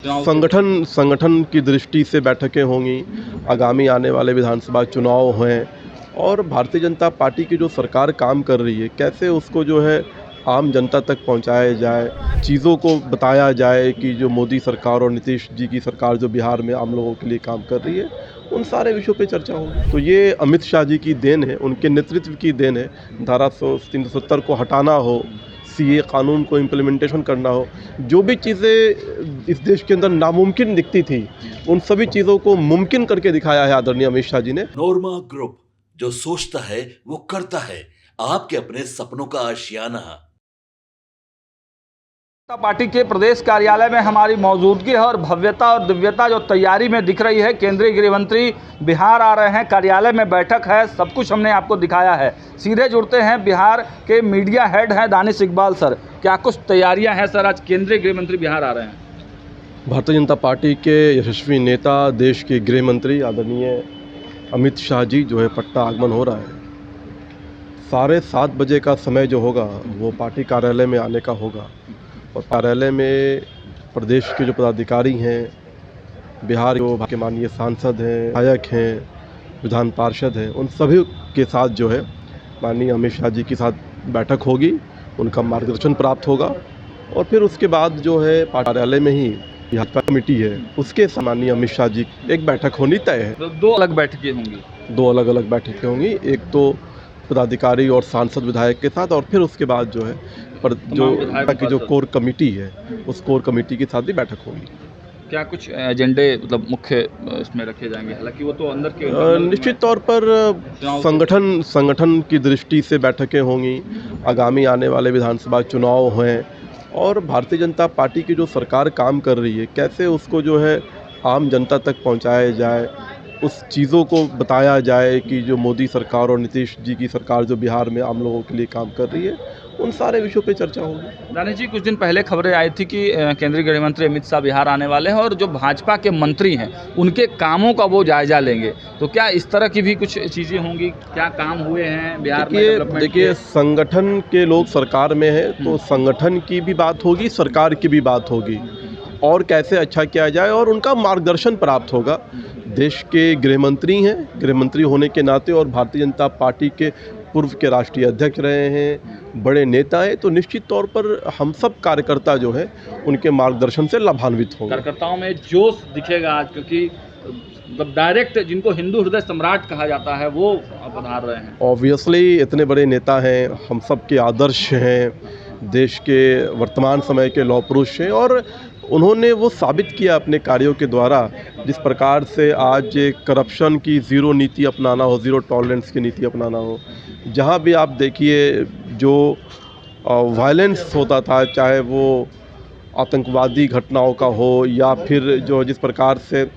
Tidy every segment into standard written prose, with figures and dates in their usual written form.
संगठन संगठन की दृष्टि से बैठकें होंगी, आगामी आने वाले विधानसभा चुनाव हैं और भारतीय जनता पार्टी की जो सरकार काम कर रही है, कैसे उसको जो है आम जनता तक पहुंचाया जाए, चीज़ों को बताया जाए कि जो मोदी सरकार और नीतीश जी की सरकार जो बिहार में आम लोगों के लिए काम कर रही है, उन सारे विषयों पे चर्चा होगी। तो ये अमित शाह जी की देन है, उनके नेतृत्व की देन है। धारा 370 को हटाना हो, सीए कानून को इम्प्लीमेंटेशन करना हो, जो भी चीज़ें इस देश के अंदर नामुमकिन दिखती थी, उन सभी चीज़ों को मुमकिन करके दिखाया है आदरणीय अमित शाह जी ने। नोरमा ग्रुप, जो सोचता है वो करता है। आपके अपने सपनों का आशियाना। जनता पार्टी के प्रदेश कार्यालय में हमारी मौजूदगी है और भव्यता और दिव्यता जो तैयारी में दिख रही है। केंद्रीय गृह मंत्री बिहार आ रहे हैं, कार्यालय में बैठक है, सब कुछ हमने आपको दिखाया है। सीधे जुड़ते हैं, बिहार के मीडिया हेड हैं दानिश इकबाल सर। क्या कुछ तैयारियां हैं सर? आज केंद्रीय गृह मंत्री बिहार आ रहे हैं। भारतीय जनता पार्टी के यशस्वी नेता, देश के गृह मंत्री आदरणीय अमित शाह जी जो है पटना आगमन हो रहा है। 7:30 बजे का समय जो होगा वो पार्टी कार्यालय में आने का होगा और कार्यालय में प्रदेश के जो पदाधिकारी हैं, बिहार के माननीय सांसद हैं, विधायक हैं, विधान पार्षद हैं, उन सभी के साथ जो है माननीय अमित शाह जी के साथ बैठक होगी, उनका मार्गदर्शन प्राप्त होगा और फिर उसके बाद जो है कार्यालय में ही भाजपा कमेटी है, उसके माननीय अमित शाह जी एक बैठक होनी तय है। तो दो अलग बैठकें होंगी। दो अलग अलग बैठकें होंगी, एक तो पदाधिकारी और सांसद विधायक के साथ और फिर उसके बाद जो है पर जो की जो कोर कमेटी है, उस कोर कमेटी के साथ भी बैठक होगी। क्या कुछ एजेंडे मतलब मुख्य इसमें रखे जाएंगे? हालांकि वो तो अंदर के निश्चित तौर पर संगठन की दृष्टि से बैठकें होंगी, आगामी आने वाले विधानसभा चुनाव हैं और भारतीय जनता पार्टी की जो सरकार काम कर रही है, कैसे उसको जो है आम जनता तक पहुंचाया जाए, उस चीज़ों को बताया जाए कि जो मोदी सरकार और नीतीश जी की सरकार जो बिहार में आम लोगों के लिए काम कर रही है, उन सारे विषयों पे चर्चा होगी। दानिश जी, कुछ दिन पहले खबरें आई थी कि केंद्रीय गृह मंत्री अमित शाह बिहार आने वाले हैं और जो भाजपा के मंत्री हैं उनके कामों का वो जायजा लेंगे। तो क्या इस तरह की भी कुछ चीज़ें होंगी? क्या काम हुए हैं बिहार में? देखिए, संगठन के लोग सरकार में हैं तो संगठन की भी बात होगी, सरकार की भी बात होगी और कैसे अच्छा किया जाए और उनका मार्गदर्शन प्राप्त होगा। देश के गृह मंत्री हैं, गृह मंत्री होने के नाते और भारतीय जनता पार्टी के पूर्व के राष्ट्रीय अध्यक्ष रहे हैं, बड़े नेता हैं, तो निश्चित तौर पर हम सब कार्यकर्ता जो है उनके मार्गदर्शन से लाभान्वित होंगे। कार्यकर्ताओं में जोश दिखेगा आज, क्योंकि मतलब डायरेक्ट जिनको हिंदू हृदय सम्राट कहा जाता है वो पधार रहे हैं। ऑब्वियसली इतने बड़े नेता हैं, हम सब के आदर्श हैं, देश के वर्तमान समय के लौह पुरुष हैं और उन्होंने वो साबित किया अपने कार्यों के द्वारा। जिस प्रकार से आज करप्शन की ज़ीरो नीति अपनाना हो, ज़ीरो टॉलरेंस की नीति अपनाना हो, जहाँ भी आप देखिए जो वायलेंस होता था, चाहे वो आतंकवादी घटनाओं का हो या फिर जो जिस प्रकार से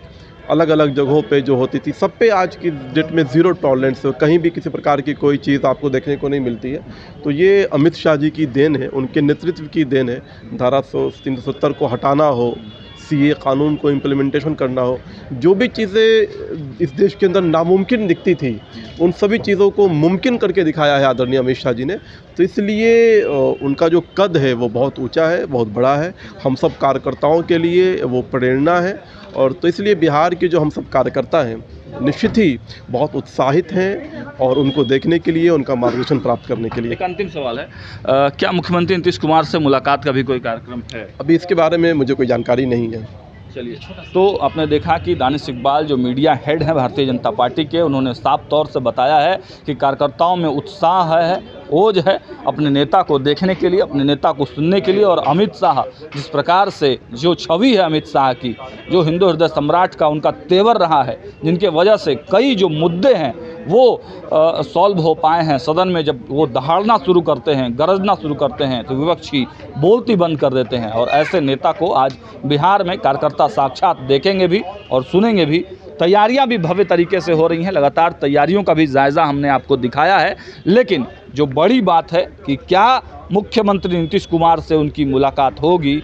अलग अलग जगहों पे जो होती थी, सब पे आज की डेट में ज़ीरो टॉलरेंस है, कहीं भी किसी प्रकार की कोई चीज़ आपको देखने को नहीं मिलती है। तो ये अमित शाह जी की देन है, उनके नेतृत्व की देन है। धारा 370 को हटाना हो, सीए कानून को इम्प्लीमेंटेशन करना हो, जो भी चीज़ें इस देश के अंदर नामुमकिन दिखती थी, उन सभी चीज़ों को मुमकिन करके दिखाया है आदरणीय अमित शाह जी ने। तो इसलिए उनका जो कद है वो बहुत ऊंचा है, बहुत बड़ा है, हम सब कार्यकर्ताओं के लिए वो प्रेरणा है और तो इसलिए बिहार के जो हम सब कार्यकर्ता हैं निश्चित ही बहुत उत्साहित हैं और उनको देखने के लिए, उनका मार्गदर्शन प्राप्त करने के लिए। एक अंतिम सवाल है, क्या मुख्यमंत्री नीतीश कुमार से मुलाकात का भी कोई कार्यक्रम है? अभी इसके बारे में मुझे कोई जानकारी नहीं है। चलिए, तो आपने देखा कि दानिश इकबाल जो मीडिया हेड हैं भारतीय जनता पार्टी के, उन्होंने साफ तौर से बताया है कि कार्यकर्ताओं में उत्साह है, ओज है अपने नेता को देखने के लिए, अपने नेता को सुनने के लिए। और अमित शाह जिस प्रकार से जो छवि है अमित शाह की, जो हिंदू हृदय सम्राट का उनका तेवर रहा है, जिनके वजह से कई जो मुद्दे हैं वो सॉल्व हो पाए हैं। सदन में जब वो दहाड़ना शुरू करते हैं, गरजना शुरू करते हैं तो विपक्षी बोलती बंद कर देते हैं और ऐसे नेता को आज बिहार में कार्यकर्ता साक्षात देखेंगे भी और सुनेंगे भी। तैयारियां भी भव्य तरीके से हो रही हैं, लगातार तैयारियों का भी जायज़ा हमने आपको दिखाया है। लेकिन जो बड़ी बात है कि क्या मुख्यमंत्री नीतीश कुमार से उनकी मुलाकात होगी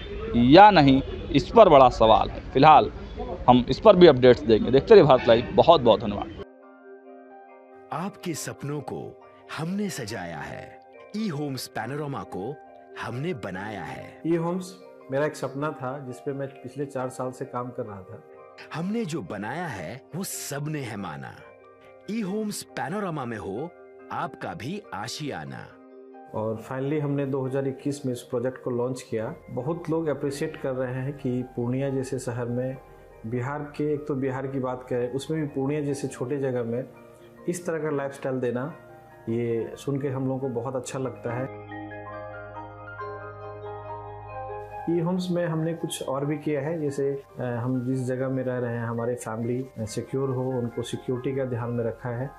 या नहीं, इस पर बड़ा सवाल है। फिलहाल हम इस पर भी अपडेट्स देंगे। देखते रहिए भारत लाइव। बहुत बहुत धन्यवाद। आपके सपनों को हमने सजाया है, ई होम्स पैनोरमा को हमने बनाया है। ई होम्स मेरा एक सपना था जिस पे मैं पिछले 4 साल से काम कर रहा था। हमने जो बनाया है वो सबने है माना। ई होम्स पैनोरामा में हो आपका भी आशियाना। और फाइनली हमने 2021 में इस प्रोजेक्ट को लॉन्च किया। बहुत लोग अप्रिशिएट कर रहे हैं कि पूर्णिया जैसे शहर में, बिहार के, एक तो बिहार की बात करें उसमें भी पूर्णिया जैसे छोटे जगह में इस तरह का लाइफस्टाइल देना, ये सुन के हम लोगों को बहुत अच्छा लगता है। ई होम्स में हमने कुछ और भी किया है, जैसे हम जिस जगह में रह रहे हैं हमारे फैमिली सिक्योर हो, उनको सिक्योरिटी का ध्यान में रखा है।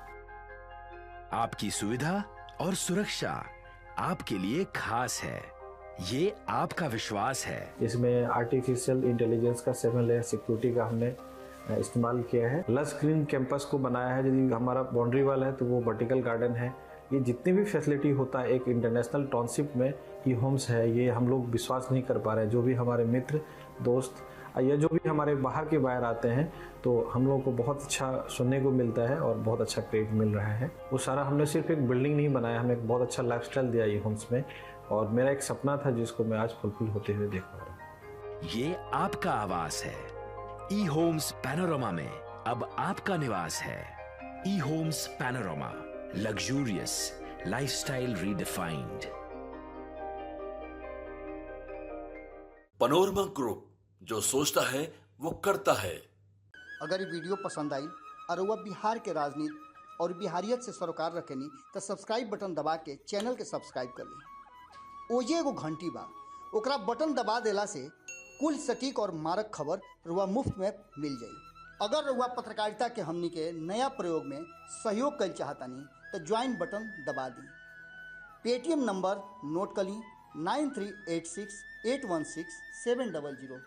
आपकी सुविधा और सुरक्षा आपके लिए खास है, ये आपका विश्वास है। इसमें आर्टिफिशियल इंटेलिजेंस का 7 लेयर सिक्योरिटी का हमने इस्तेमाल किया है। लश ग्रीन कैंपस को बनाया है। यदि हमारा बाउंड्री वाल है तो वो वर्टिकल गार्डन है। ये जितनी भी फैसिलिटी होता है एक इंटरनेशनल टाउनशिप में ई होम्स है, ये हम लोग विश्वास नहीं कर पा रहे हैं। जो भी हमारे मित्र दोस्त या जो भी हमारे बाहर के बाहर आते हैं तो हम लोगों को बहुत अच्छा सुनने को मिलता है और बहुत अच्छा क्रेडिट मिल रहा है। वो सारा हमने सिर्फ एक बिल्डिंग नहीं बनाया, हमें एक बहुत अच्छा लाइफस्टाइल दिया ई होम्स में, और मेरा एक सपना था जिसको मैं आज फुलफिल होते हुए देख पा रहा हूँ। ये आपका आवास है। ई होम्स पैनोरामा में अब आपका निवास है। E Homes Panorama, luxurious lifestyle redefined. Panorama Group, जो सोचता है वो करता है। अगर ये वीडियो पसंद आई और वह बिहार के राजनीति और बिहारियत से सरोकार रखेनी तो सब्सक्राइब बटन दबा के चैनल के सब्सक्राइब कर ली। ओजे एगो घंटी बा, ओकरा बटन दबा देला से कुल सटीक और मारक खबर रुआ मुफ्त में मिल जाई। अगर रुआ पत्रकारिता के हमनी के नया प्रयोग में सहयोग कर चाहतानी तो ज्वाइन बटन दबा दी। पेटीएम नंबर नोट कर ली 9386816700।